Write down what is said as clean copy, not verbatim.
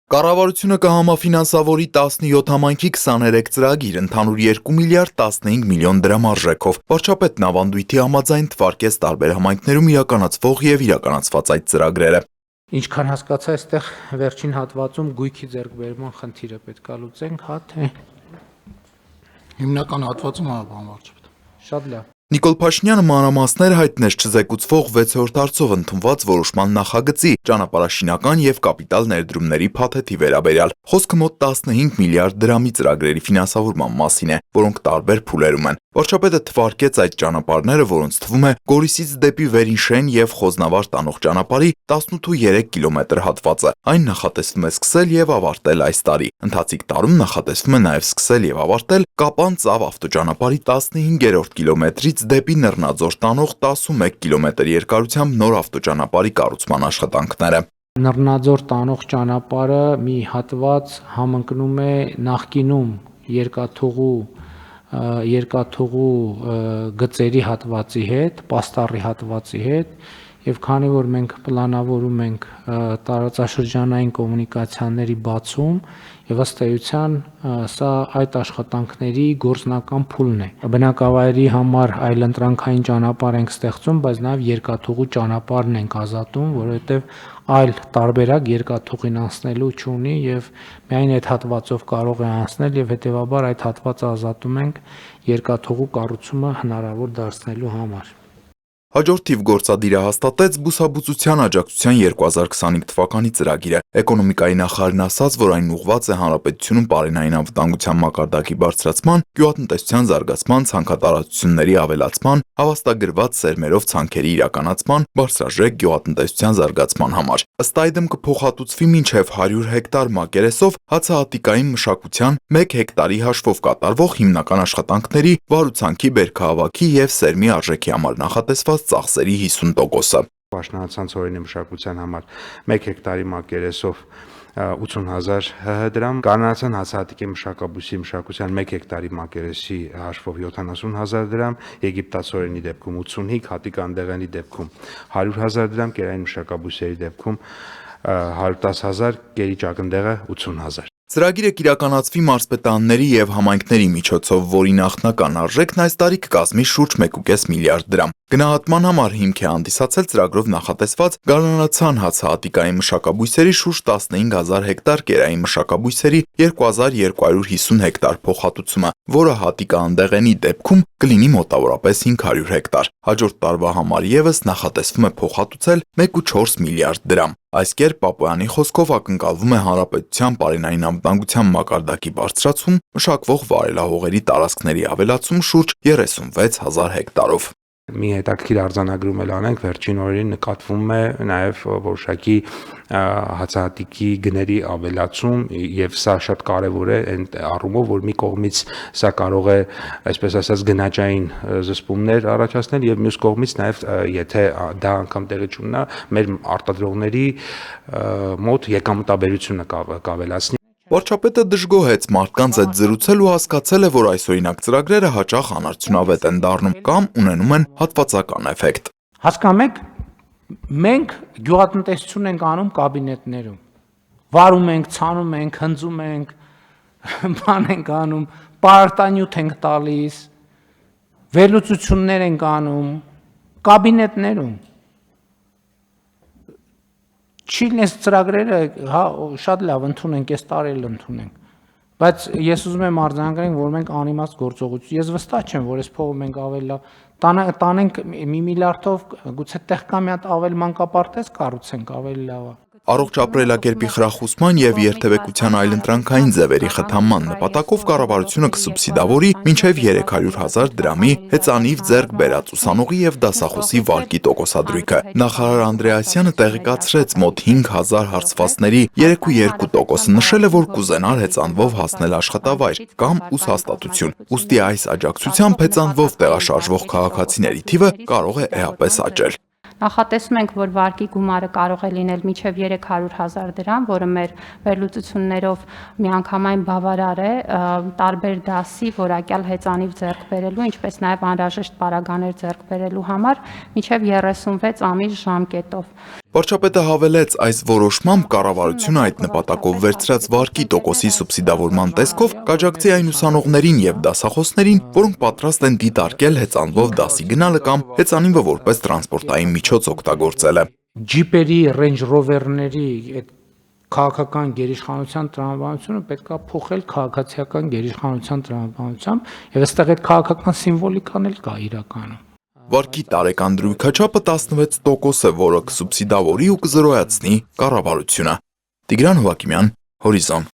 Կառավարությունը կհամաֆինանսավորի 17 համայնքի 23 ծրագիր, ընդհանուր 2 միլիարդ 15 միլիոն դրամ արժեքով։ Վարչապետն ավանդույթի համաձայն թվարկեց տարբեր համայնքներում իրականացվող եւ իրականացված այդ ծրագրերը։ Ինչքան հասկացա, այստեղ վերջին հատվածում գույքի ձեռքբերման խնդիրը պետք է լուծենք, հա թե Հիմնական հատվածում վարչապետ։ շատ լավ։ Նիկոլ Փաշինյանը մանրամասներ հայտնեց չզեկուցվող 6-րդ հարցով ընդունված որոշման նախագծի ճանապարհաշինական եւ կապիտալ ներդրումների փաթեթի վերաբերյալ։ Խոսքը մոտ 15 միլիարդ դրամի ծրագրերի ֆինանսավորման մասին է, որոնք տարբեր փուլերում են։ Վարչապետը թվարկեց այդ ճանապարհները, որոնց թվում է Գորիսից դեպի Վերինշեն եւ Խոզնավար տանող ճանապարհի 18.3 կիլոմետր հատվածը։ Այն նախատեսվում է սկսել եւ ավարտել այս տարի։ Ընթացիկ տարում նախատեսվում է նաեւ սկսել եւ ավարտել Կապան-Ծավ ավտոճանապարհի 15-րդ կիլոմետրից դեպի Նռնաձոր տանող 11 կիլոմետր երկարությամբ նոր ավտոճանապարհի կառուցման աշխատանքները։ Նռնաձոր տանող ճանապարհը մի հատված համընկնում է նախկինում երկաթուղու գծերի հատվածի հետ, պաստառի հատվածի հետ, եւ քանի որ մենք պլանավորում ենք տարածաշրջանային կոմունիկացիաների բացում, եւ ըստ էության սա այդ աշխատանքների գործնական փուլն է։ Բնակավայրի համար այլընտրանքային ճանապարհ ենք ստեղծում, բայց նաեւ երկաթուղու ճանապարհն ենք ազատում, որովհետեւ այլ տարբերակ երկաթուղին անցնելու չունի եւ միայն այդ հատվածով կարող է անցնել եւ հետեւաբար այդ հատվածը ազատում ենք երկաթուղու կառուցումը հնարավոր դարձնելու համար։ Հաջորդ թիվ գործադիրը հաստատեց բուսաբուծության աջակցության 2025 թվականի ծրագիրը։ Էկոնոմիկայի նախարարն ասաց, որ այն ուղղված է հանրապետությունում պարենային անվտանգության մակարդակի բարձրացման, գյուղատնտեսության զարգացման, ցանքատարածությունների ավելացման, հավաստագրված սերմերով ցանքերի իրականացման, բարձրաժեք գյուղատնտեսության զարգացման համար։ Ըստ այդմ կփոխհատուցվի մինչև 100 հեկտար մակերեսով հացահատիկային մշակության 1 հեկտարի հաշվով կատարվող հիմնական աշխատանքների, վարուցանքի, բերքահավաքի եւ սերմի արժեքի համար նախատեսված ծախսերի 50%-ը։ Պաշտպանության ծորենի մշակության համար 1 հեկտարի մակերեսով 80,000 դրամ, կանանացան հացահատիկի մշակաբույսի մշակության 1 հեկտարի մակերեսի հաշվով 70,000 դրամ, եգիպտացորենի դեպքում 85, հատիկանդեղենի դեպքում 100,000 դրամ, կերային մշակաբույսերի դեպքում 110,000, կերի ճակնդեղը 80,000։ Ծրագիրը կիրականացվի մարզպետանների եւ համայնքների միջոցով, որի նախնական արժեքն այս տարի կկազմի շուրջ 1.5 միլիարդ դրամ։ Գնահատման համար հիմք է հանդիսացել ծրագրով նախատեսված գարնանացան հացահատիկային մշակաբույսերի շուրջ 15,000 հեկտար, կերային մշակաբույսերի 2,250 հեկտար փոխհատուցումը, որը հատիկանդեղենի դեպքում կլինի մոտավորապես 500 հեկտար։ Հաջորդ տարվա համար եւս նախատեսվում է փոխհատուցել 1.4 միլիարդ դրամ։ Այս կերպ Պապոյանի խոսքով ակնկալվում է հանրապետության պարենային անվտանգության մակարդակի բարձրացում, մշակվող վարելահողերի տարածքների ավելացում շուրջ 36,000 հեկտարով։ Մի հետաքրքիր արձանագրում էլ անենք, վերջին օրերին նկատվում է նաև որոշակի հացահատիկի գների ավելացում եւ սա շատ կարեւոր է այն առումով, որ մի կողմից սա կարող է, այսպես ասած, գնաճային զսպումներ առաջացնել եւ մյուս կողմից նաև եթե դա անգամ տեղի չունենա, մեր արտադրողների մոտ եկամտաբերությունը կավելացնի։ Վարչապետը դժգոհեց մարդկանց հետ զրուցել ու հասկացել է, որ այսօրինակ ծրագրերը հաճախ անարդյունավետ են դառնում կամ ունենում են հատվածական էֆեկտ։ Հասկանում եք, մենք գյուղատնտեսություն ենք անում կաբինետներում։ Վարում ենք, ցանում ենք, հնձում ենք, բան ենք անում, պարտանյութ ենք տալիս, վերլուծություններ ենք անում կաբինետներում։ Չիլնես ծրագրերը, հա, շատ լավ ընդունենք, այս տարի էլ ընդունենք, բայց ես ուզում եմ արձանագրենք, որ մենք անիմաստ գործողություն, ես վստահ չեմ, որ այս փողը մենք ավելի լավ տանենք 1 միլիարդով, գուցե տեղ կա մի հատ ավել մանկապարտեզ կառուցենք, ավելի լավ է։ Առողջ ապրելակերպի խրախուսման եւ երթևեկության այլընտրանքային ձևերի խթանման նպատակով կառավարությունը կսուբսիդավորի մինչեւ 300,000 դրամի հեծանիվ ձեռք բերած ուսանողի եւ դասախոսի վարկի տոկոսադրույքը։ Նախարար Անդրեասյանը տեղեկացրեց մոտ 5,000 հարցվածների 3.2%-ը նշել է, որ կուզենար հեծանվով հասնել աշխատավայր կամ ուսհաստատություն։ Ուստի այս աջակցությամբ հեծանվով տեղաշարժվող քաղաքացիների թիվը կարող է էապես աճել։ Նախատեսում ենք, որ վարկի գումարը կարող է լինել մինչև 300,000 դրամ, որը մեր վերլուծություններով միանգամայն բավարար է տարբեր դասի որակյալ հեծանիվ ձեռք բերելու, ինչպես նաև անհրաժեշտ պարագաներ ձեռք բերելու համար մինչև 36 ամիս ժամկետով։ Վարչապետը հավելեց, այս որոշմամբ կառավարությունը այդ նպատակով վերցրած վարկի տոկոսի սուբսիդավորման տեսքով կաջակցի այն ուսանողներին եւ դասախոսներին, որոնք պատրաստ են դիտարկել հեծանվով դասի գնալը կամ հեծանիվը որպես տրանսպորտային միջոց օգտագործելը։ Ջիպերի, Range Rover-ների այդ քաղաքական գերիշխանության տրամաբանությունը պետք է փոխել քաղաքացիական գերիշխանության տրամաբանությամբ եւ այստեղ այդ քաղաքական սիմվոլիկան էլ կա իրականում։ Վարկի տարեկան դրույքաչափը 16% է, որը կսուբսիդավորի ու կզրոյացնի կառավարությունը։ Տիգրան Հովակիմյան, Հորիզոն։